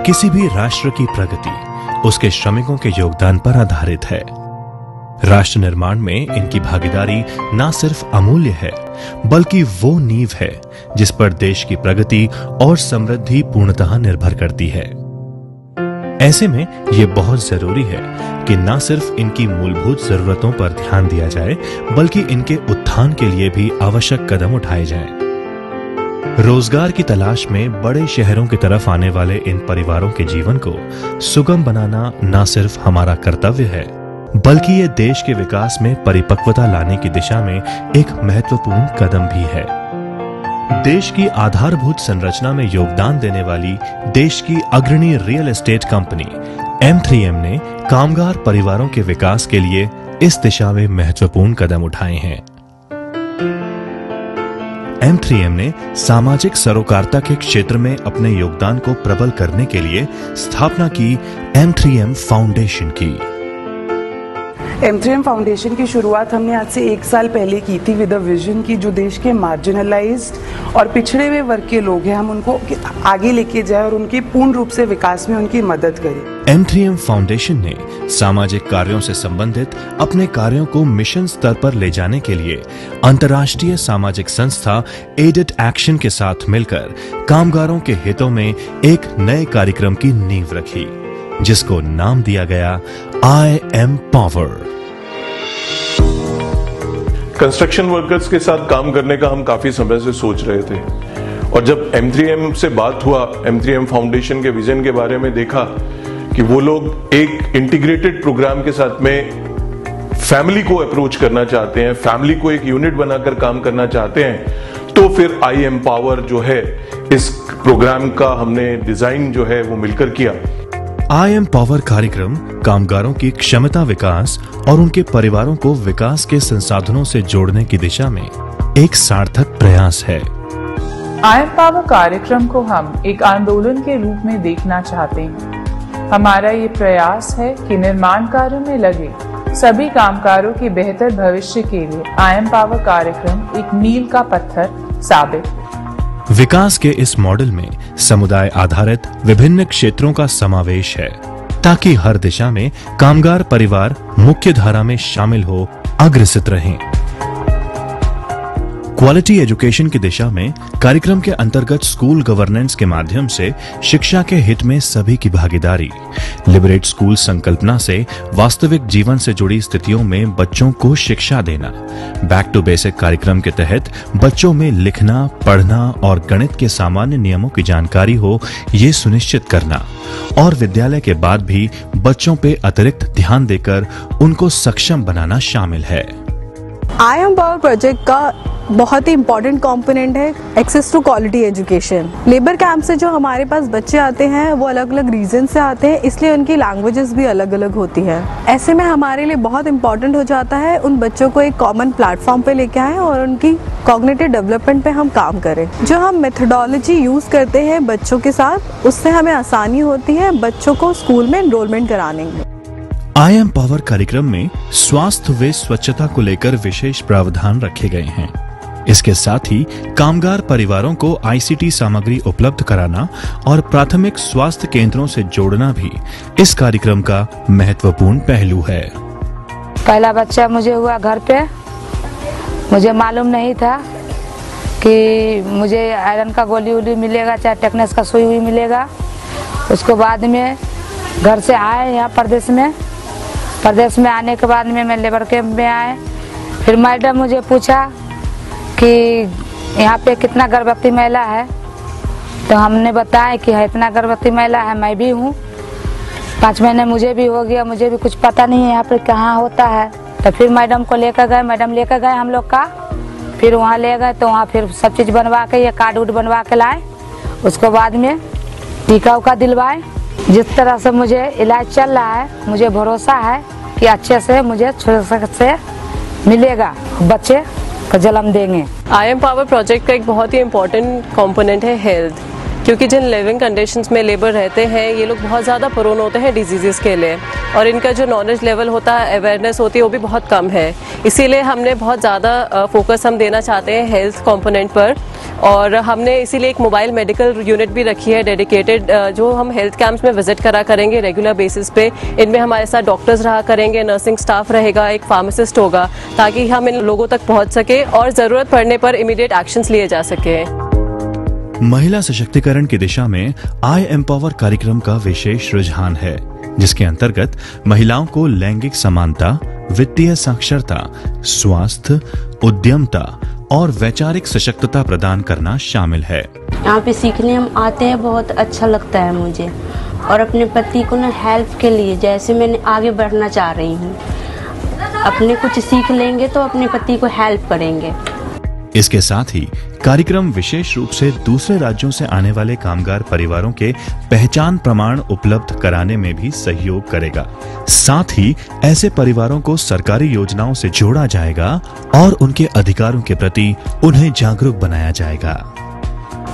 किसी भी राष्ट्र की प्रगति उसके श्रमिकों के योगदान पर आधारित है। राष्ट्र निर्माण में इनकी भागीदारी न सिर्फ अमूल्य है, बल्कि वो नींव है जिस पर देश की प्रगति और समृद्धि पूर्णतः निर्भर करती है। ऐसे में ये बहुत जरूरी है कि न सिर्फ इनकी मूलभूत जरूरतों पर ध्यान दिया जाए, बल्कि इनके उत्थान के लिए भी आवश्यक कदम उठाए जाएं। रोजगार की तलाश में बड़े शहरों की तरफ आने वाले इन परिवारों के जीवन को सुगम बनाना न सिर्फ हमारा कर्तव्य है, बल्कि ये देश के विकास में परिपक्वता लाने की दिशा में एक महत्वपूर्ण कदम भी है। देश की आधारभूत संरचना में योगदान देने वाली देश की अग्रणी रियल एस्टेट कंपनी M3M ने कामगार परिवारों के विकास के लिए इस दिशा में महत्वपूर्ण कदम उठाए हैं। M3M ने सामाजिक सरोकारता के क्षेत्र में अपने योगदान को प्रबल करने के लिए स्थापना की M3M फाउंडेशन की। M3M फाउंडेशन की शुरुआत हमने आज से 1 साल पहले की थी विद अ विजन की जो देश के मार्जिनलाइज्ड और पिछड़े हुए वर्ग के लोग हैं, हम उनको आगे लेके जाए और उनके पूर्ण रूप से विकास में उनकी मदद करें। M3M फाउंडेशन ने सामाजिक कार्यों से संबंधित अपने कार्यों को मिशन स्तर पर ले जाने के लिए अंतर्राष्ट्रीय सामाजिक संस्था एडेड एक्शन के साथ मिलकर कामगारों के हितों में एक नए कार्यक्रम की नींव रखी, जिसको नाम दिया गया I Am Power। Construction workers के साथ काम करने का हम काफी समय से सोच रहे थे, और जब M3M से बात हुआ, M3M फाउंडेशन के विजन के बारे में देखा कि वो लोग एक इंटीग्रेटेड प्रोग्राम के साथ में फैमिली को अप्रोच करना चाहते हैं, फैमिली को एक यूनिट बनाकर काम करना चाहते हैं, तो फिर I Am Power जो है इस प्रोग्राम का हमने डिजाइन जो है वो मिलकर किया। I Am Power कार्यक्रम कामगारों की क्षमता विकास और उनके परिवारों को विकास के संसाधनों से जोड़ने की दिशा में एक सार्थक प्रयास है। I Am Power कार्यक्रम को हम एक आंदोलन के रूप में देखना चाहते हैं। हमारा ये प्रयास है कि निर्माण कार्यों में लगे सभी कामगारों के बेहतर भविष्य के लिए I Am Power कार्यक्रम एक मील का पत्थर साबित। विकास के इस मॉडल में समुदाय आधारित विभिन्न क्षेत्रों का समावेश है, ताकि हर दिशा में कामगार परिवार मुख्य धारा में शामिल हो, अग्रसित रहें। क्वालिटी एजुकेशन की दिशा में कार्यक्रम के अंतर्गत स्कूल गवर्नेंस के माध्यम से शिक्षा के हित में सभी की भागीदारी, लिबरेट स्कूल संकल्पना से वास्तविक जीवन से जुड़ी स्थितियों में बच्चों को शिक्षा देना, बैक टू बेसिक कार्यक्रम के तहत बच्चों में लिखना, पढ़ना और गणित के सामान्य नियमों की जानकारी हो, ये सुनिश्चित करना, और विद्यालय के बाद भी बच्चों पे अतिरिक्त ध्यान देकर उनको सक्षम बनाना शामिल है। I Am Power प्रोजेक्ट का बहुत ही इम्पॉर्टेंट कंपोनेंट है access to quality education. Labour camp से जो हमारे पास बच्चे आते हैं वो अलग अलग रीजन से आते हैं, इसलिए उनकी लैंग्वेजेस भी अलग अलग होती है। ऐसे में हमारे लिए बहुत इम्पॉर्टेंट हो जाता है उन बच्चों को एक कॉमन प्लेटफॉर्म पे लेके आएं और उनकी कॉग्निटिव डेवलपमेंट पे हम काम करें। जो हम मेथोडोलॉजी यूज करते हैं बच्चों के साथ, उससे हमें आसानी होती है बच्चों को स्कूल में एनरोलमेंट कराने में। I Am Power कार्यक्रम में स्वास्थ्य व स्वच्छता को लेकर विशेष प्रावधान रखे गए हैं। इसके साथ ही कामगार परिवारों को ICT सामग्री उपलब्ध कराना और प्राथमिक स्वास्थ्य केंद्रों से जोड़ना भी इस कार्यक्रम का महत्वपूर्ण पहलू है। पहला बच्चा मुझे हुआ घर पे, मुझे मालूम नहीं था कि मुझे आयरन का गोली वोली मिलेगा, चाहे टेटनस का सुई हुई मिलेगा। उसको बाद में घर से आए यहाँ प्रदेश में आने के बाद में मैं लेबर कैंप में आए। फिर मैडम मुझे पूछा कि यहाँ पे कितना गर्भवती महिला है, तो हमने बताया कि इतना गर्भवती महिला है, मैं भी हूँ, 5 महीने मुझे भी हो गया, मुझे भी कुछ पता नहीं है यहाँ पे कहाँ होता है। तो फिर मैडम को लेकर गए, मैडम लेकर गए हम लोग का, फिर वहाँ ले गए तो वहाँ फिर सब चीज़ बनवा के, ये कार्ड उड बनवा के लाए। उसको बाद में टीका उका दिलवाए। जिस तरह से मुझे इलाज चल रहा है, मुझे भरोसा है कि अच्छे से मुझे से मिलेगा, बच्चे का जन्म देंगे। I Am Power प्रोजेक्ट का एक बहुत ही इम्पोर्टेंट कंपोनेंट है हेल्थ, क्योंकि जिन लिविंग कंडीशंस में लेबर रहते हैं ये लोग बहुत ज़्यादा प्रोन होते हैं डिजीज़ के लिए, और इनका जो नॉलेज लेवल होता है, अवेयरनेस होती है, वो भी बहुत कम है। इसीलिए हमने बहुत ज़्यादा फोकस हम देना चाहते हैं हेल्थ कंपोनेंट पर। और हमने इसीलिए एक मोबाइल मेडिकल यूनिट भी रखी है डेडिकेटेड, जो हम हेल्थ कैंप्स में विजिट करा करेंगे रेगुलर बेसिस पे। इनमें हमारे साथ डॉक्टर्स रहा करेंगे, नर्सिंग स्टाफ रहेगा, एक फार्मासिस्ट होगा, ताकि हम इन लोगों तक पहुंच सके और ज़रूरत पड़ने पर इमीडिएट एक्शंस लिए जा सके। महिला सशक्तिकरण की दिशा में आई एम्पावर कार्यक्रम का विशेष रुझान है, जिसके अंतर्गत महिलाओं को लैंगिक समानता, वित्तीय साक्षरता, स्वास्थ्य, उद्यमता और वैचारिक सशक्तता प्रदान करना शामिल है। यहाँ पे सीखने हम आते हैं, बहुत अच्छा लगता है मुझे, और अपने पति को ना हेल्प के लिए, जैसे मैंने आगे बढ़ना चाह रही हूँ, अपने कुछ सीख लेंगे तो अपने पति को हेल्प करेंगे। इसके साथ ही कार्यक्रम विशेष रूप से दूसरे राज्यों से आने वाले कामगार परिवारों के पहचान प्रमाण उपलब्ध कराने में भी सहयोग करेगा। साथ ही ऐसे परिवारों को सरकारी योजनाओं से जोड़ा जाएगा और उनके अधिकारों के प्रति उन्हें जागरूक बनाया जाएगा।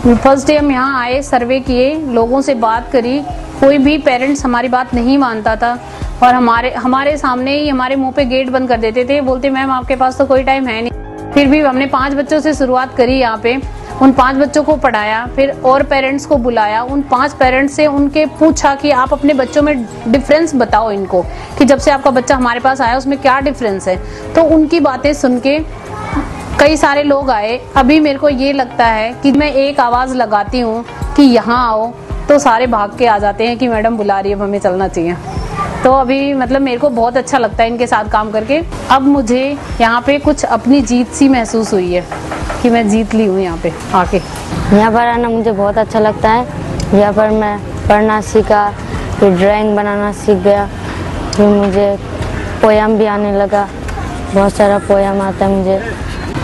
फर्स्ट डे हम यहाँ आए, सर्वे किए, लोगों से बात करी, कोई भी पेरेंट्स हमारी बात नहीं मानता था और हमारे सामने ही हमारे मुंह पे गेट बंद कर देते थे, बोलते मैम आपके पास तो कोई टाइम है नहीं। फिर भी हमने 5 बच्चों से शुरुआत करी यहाँ पे, उन 5 बच्चों को पढ़ाया, फिर और पेरेंट्स को बुलाया, उन 5 पेरेंट्स से उनके पूछा कि आप अपने बच्चों में डिफरेंस बताओ इनको, कि जब से आपका बच्चा हमारे पास आया उसमें क्या डिफरेंस है। तो उनकी बातें सुन के कई सारे लोग आए। अभी मेरे को ये लगता है कि मैं एक आवाज़ लगाती हूँ कि यहाँ आओ, तो सारे भाग के आ जाते हैं कि मैडम बुला रही है, अब हमें चलना चाहिए। तो अभी मतलब मेरे को बहुत अच्छा लगता है इनके साथ काम करके। अब मुझे यहाँ पे कुछ अपनी जीत सी महसूस हुई है कि मैं जीत ली हूँ यहाँ पे आके। यहाँ पर आना मुझे बहुत अच्छा लगता है। यहाँ पर मैं पढ़ना सीखा, फिर ड्राइंग बनाना सीख गया, फिर मुझे पोयम भी आने लगा, बहुत सारा पोयम आता है मुझे,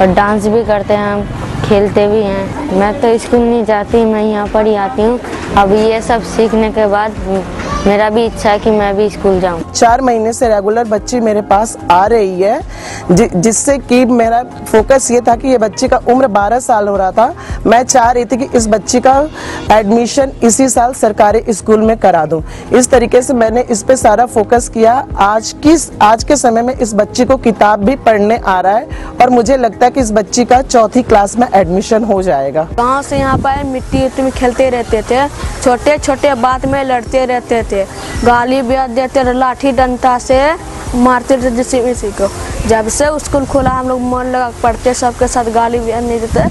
और डांस भी करते हैं हम, खेलते भी हैं। मैं तो स्कूल नहीं जाती, मैं यहाँ पर ही आती हूँ। अब ये सब सीखने के बाद मेरा भी इच्छा है कि मैं भी स्कूल जाऊं। 4 महीने से रेगुलर बच्ची मेरे पास आ रही है, जिससे कि मेरा फोकस ये था कि ये बच्ची का उम्र 12 साल हो रहा था। मैं चाह रही थी कि इस बच्ची का एडमिशन इसी साल सरकारी स्कूल में करा दूं। इस तरीके से मैंने इस पे सारा फोकस किया। आज के समय में इस बच्ची को किताब भी पढ़ने आ रहा है और मुझे लगता है कि इस बच्ची का 4th क्लास में एडमिशन हो जाएगा। गाँव से यहाँ पर मिट्टी में खेलते रहते थे, छोटे छोटे बात में लड़ते रहते थे, गाली भी देते थे, लाठी डंडा से मारते थे जिसे किसी को। जब से स्कूल खोला हम लोग मन लगा पढ़ते, सबके साथ गाली भी नहीं देते,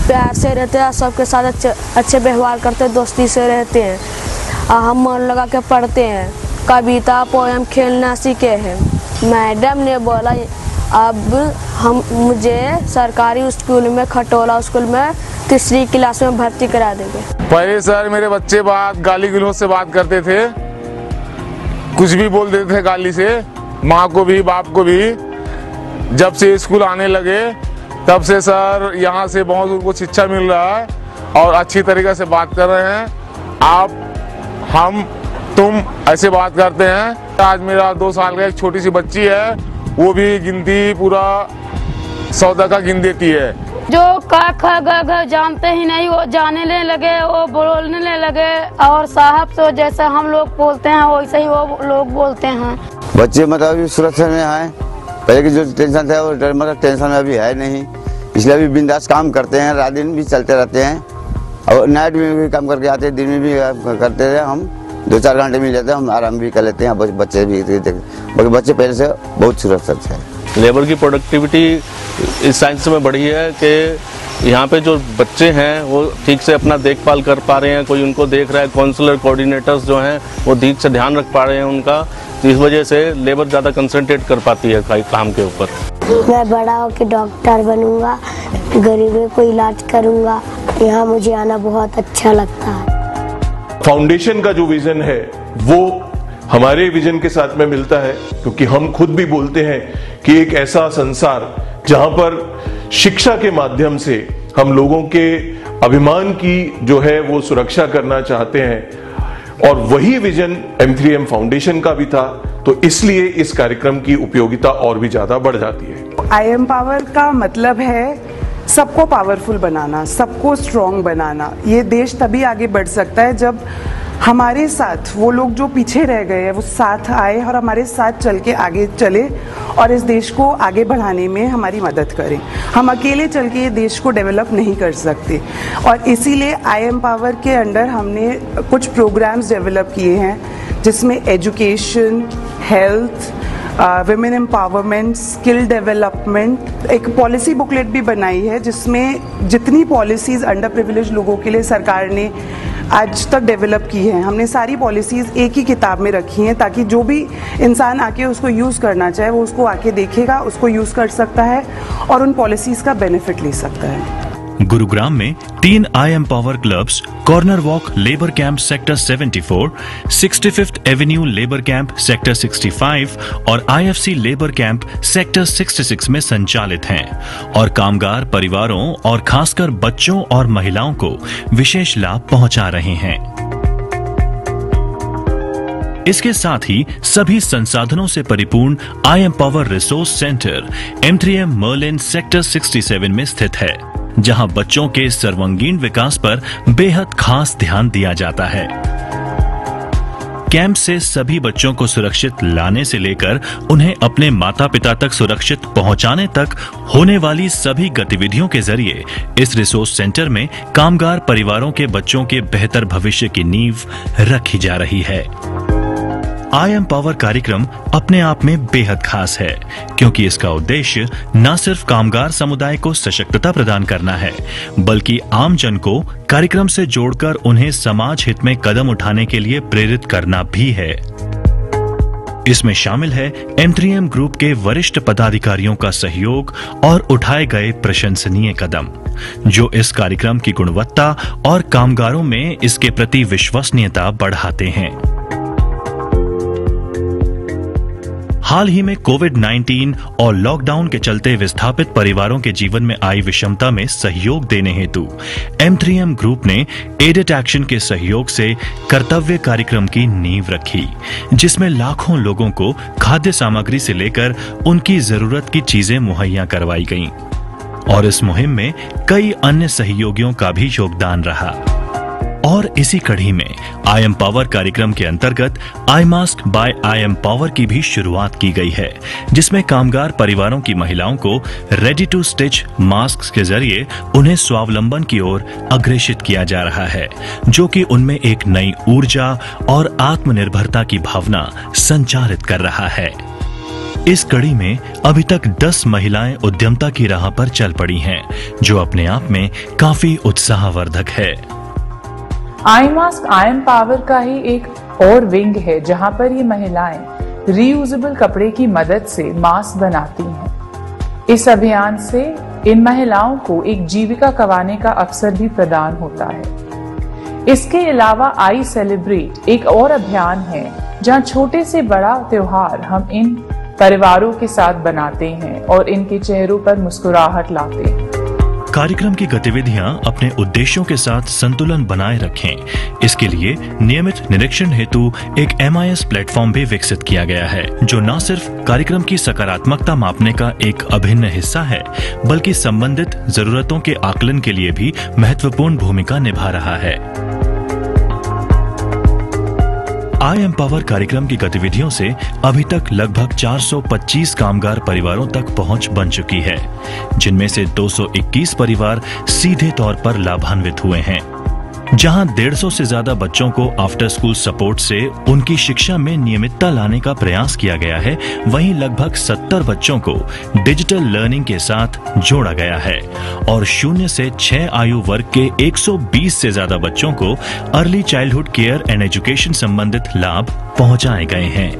प्यार से रहते हैं, सबके साथ अच्छे व्यवहार करते, दोस्ती से रहते हैं। हम मन लगा के पढ़ते हैं, कविता पोयम खेलना सीखे हैं। मैडम ने बोला अब मुझे सरकारी स्कूल में, खटोला स्कूल में 3री क्लास में भर्ती करा देंगे। पहले सर मेरे बच्चे गाली गलौज से बात करते थे, कुछ भी बोल देते थे गाली से, माँ को भी बाप को भी। जब से स्कूल आने लगे तब से सर यहाँ से बहुत उनको शिक्षा मिल रहा है और अच्छी तरीके से बात कर रहे हैं। आप, हम, तुम ऐसे बात करते हैं। आज मेरा 2 साल का एक छोटी सी बच्ची है, वो भी गिनती पूरा 100 तक का गिन देती है। जो क ख ग घ जानते ही नहीं वो जानने लगे, वो बोलने लगे, और साहब तो जैसा हम लोग बोलते हैं वैसे ही वो लोग बोलते हैं। बच्चे मतलब सुरक्षा में आए, पहले की जो टेंशन था वो मतलब टेंशन में अभी है नहीं, इसलिए अभी बिंदास काम करते हैं, रात दिन भी चलते रहते हैं और नाइट में भी काम करके आते हैं, दिन में भी करते हैं। हम 2-4 घंटे मिल जाते हैं, हम आराम भी कर लेते हैं। बच्चे भी बच्चे पहले से बहुत सुरक्षित है। लेबर की प्रोडक्टिविटी इस साइंस में बढ़ी है कि यहाँ पे जो बच्चे हैं वो ठीक से अपना देखभाल कर पा रहे हैं, कोई उनको देख रहा है, काउंसलर कोऑर्डिनेटर्स जो हैं वो ठीक से ध्यान रख पा रहे हैं उनका। तो इस वजह से लेबर ज़्यादा कंसंट्रेट कर पाती है काम के ऊपर। मैं बड़ा होकर डॉक्टर बनूंगा, गरीबों को इलाज करूंगा। यहाँ मुझे आना बहुत अच्छा लगता है। फाउंडेशन का जो विजन है वो हमारे विजन के साथ में मिलता है, क्योंकि हम खुद भी बोलते हैं कि एक ऐसा संसार जहां पर शिक्षा के माध्यम से हम लोगों के अभिमान की जो है वो सुरक्षा करना चाहते हैं, और वही विजन M3M फाउंडेशन का भी था। तो इसलिए इस कार्यक्रम की उपयोगिता और भी ज्यादा बढ़ जाती है। आई एम्पावर का मतलब है सबको पावरफुल बनाना, सबको स्ट्रॉन्ग बनाना। ये देश तभी आगे बढ़ सकता है जब हमारे साथ वो लोग जो पीछे रह गए हैं वो साथ आए और हमारे साथ चल के आगे चले और इस देश को आगे बढ़ाने में हमारी मदद करें। हम अकेले चल के ये देश को डेवलप नहीं कर सकते और इसीलिए आई एम्पावर के अंडर हमने कुछ प्रोग्राम्स डेवलप किए हैं जिसमें education, health, women empowerment, skill development, एक पॉलिसी बुकलेट भी बनाई है जिसमें जितनी पॉलिसीज़ अंडर प्रिविलेज लोगों के लिए सरकार ने आज तक डेवलप की है, हमने सारी पॉलिसीज़ एक ही किताब में रखी हैं ताकि जो भी इंसान आके उसको यूज़ करना चाहे वो उसको आके देखेगा, उसको यूज़ कर सकता है और उन पॉलिसीज़ का बेनिफिट ले सकता है। गुरुग्राम में 3 आई empower clubs corner walk labour camp sector 74, 65th Avenue labour camp sector 65 और IFC लेबर कैंप सेक्टर 66 में संचालित हैं और कामगार परिवारों और खासकर बच्चों और महिलाओं को विशेष लाभ पहुंचा रहे हैं। इसके साथ ही सभी संसाधनों से परिपूर्ण I empower resource centre M3M Merlin sector 67 में स्थित है, जहां बच्चों के सर्वांगीण विकास पर बेहद खास ध्यान दिया जाता है। कैंप से सभी बच्चों को सुरक्षित लाने से लेकर उन्हें अपने माता पिता तक सुरक्षित पहुंचाने तक होने वाली सभी गतिविधियों के जरिए इस रिसोर्स सेंटर में कामगार परिवारों के बच्चों के बेहतर भविष्य की नींव रखी जा रही है। आई एम्पावर कार्यक्रम अपने आप में बेहद खास है क्योंकि इसका उद्देश्य न सिर्फ कामगार समुदाय को सशक्तता प्रदान करना है बल्कि आम जन को कार्यक्रम से जोड़कर उन्हें समाज हित में कदम उठाने के लिए प्रेरित करना भी है। इसमें शामिल है M3M ग्रुप के वरिष्ठ पदाधिकारियों का सहयोग और उठाए गए प्रशंसनीय कदम, जो इस कार्यक्रम की गुणवत्ता और कामगारों में इसके प्रति विश्वसनीयता बढ़ाते हैं। हाल ही में कोविड-19 और लॉकडाउन के चलते विस्थापित परिवारों के जीवन में आई विषमता में सहयोग देने हेतु M3M ग्रुप ने एडेड एक्शन के सहयोग से कर्तव्य कार्यक्रम की नींव रखी, जिसमें लाखों लोगों को खाद्य सामग्री से लेकर उनकी जरूरत की चीजें मुहैया करवाई गईं और इस मुहिम में कई अन्य सहयोगियों का भी योगदान रहा। और इसी कड़ी में आई एम्पावर कार्यक्रम के अंतर्गत I mask by I empower की भी शुरुआत की गई है, जिसमें कामगार परिवारों की महिलाओं को रेडी टू स्टिच मास्क के जरिए उन्हें स्वावलंबन की ओर अग्रेसित किया जा रहा है, जो कि उनमें एक नई ऊर्जा और आत्मनिर्भरता की भावना संचारित कर रहा है। इस कड़ी में अभी तक 10 महिलाएं उद्यमता की राह पर चल पड़ी हैं, जो अपने आप में काफी उत्साहवर्धक है। आई मास्क आई एम्पावर का ही एक और विंग है जहां पर ये महिलाएं रीयूजेबल कपड़े की मदद से मास्क बनाती हैं। इस अभियान से इन महिलाओं को एक जीविका कमाने का अवसर भी प्रदान होता है। इसके अलावा आई सेलिब्रेट एक और अभियान है जहां छोटे से बड़ा त्योहार हम इन परिवारों के साथ बनाते हैं और इनके चेहरों पर मुस्कुराहट लाते हैं। कार्यक्रम की गतिविधियां अपने उद्देश्यों के साथ संतुलन बनाए रखें, इसके लिए नियमित निरीक्षण हेतु एक MIS प्लेटफॉर्म भी विकसित किया गया है, जो न सिर्फ कार्यक्रम की सकारात्मकता मापने का एक अभिन्न हिस्सा है, बल्कि संबंधित जरूरतों के आकलन के लिए भी महत्वपूर्ण भूमिका निभा रहा है। आई एम्पावर कार्यक्रम की गतिविधियों से अभी तक लगभग 425 कामगार परिवारों तक पहुंच बन चुकी है, जिनमें से 221 परिवार सीधे तौर पर लाभान्वित हुए हैं, जहां 150 से ज्यादा बच्चों को आफ्टर स्कूल सपोर्ट से उनकी शिक्षा में नियमितता लाने का प्रयास किया गया है। वहीं लगभग 70 बच्चों को डिजिटल लर्निंग के साथ जोड़ा गया है और 0 से 6 आयु वर्ग के 120 से ज्यादा बच्चों को early childhood care and education संबंधित लाभ पहुंचाए गए हैं।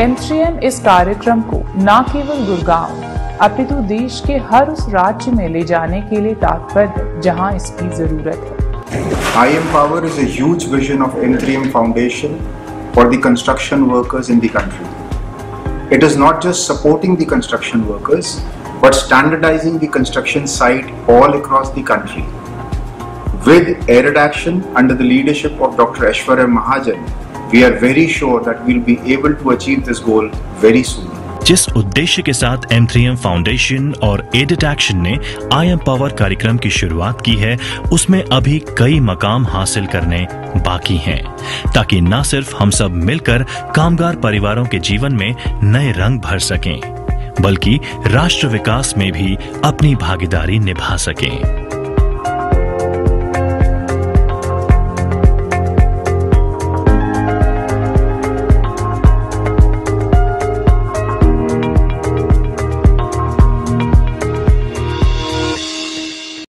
M3M इस कार्यक्रम को न केवल गुड़गांव अपितु देश के हर उस राज्य में ले जाने के लिए तत्पर है जहां इसकी जरूरत है। I Empower is a huge vision of M3M Foundation for the construction workers in the country. It is not just supporting the construction workers, but standardizing the construction site all across the country. With Aided Action under the leadership of Dr. Aishwarya Mahajan, we are very sure that we'll be able to achieve this goal very soon. जिस उद्देश्य के साथ M3M foundation और edit action ने आई empower कार्यक्रम की शुरुआत की है, उसमें अभी कई मकाम हासिल करने बाकी हैं, ताकि न सिर्फ हम सब मिलकर कामगार परिवारों के जीवन में नए रंग भर सकें, बल्कि राष्ट्र विकास में भी अपनी भागीदारी निभा सकें।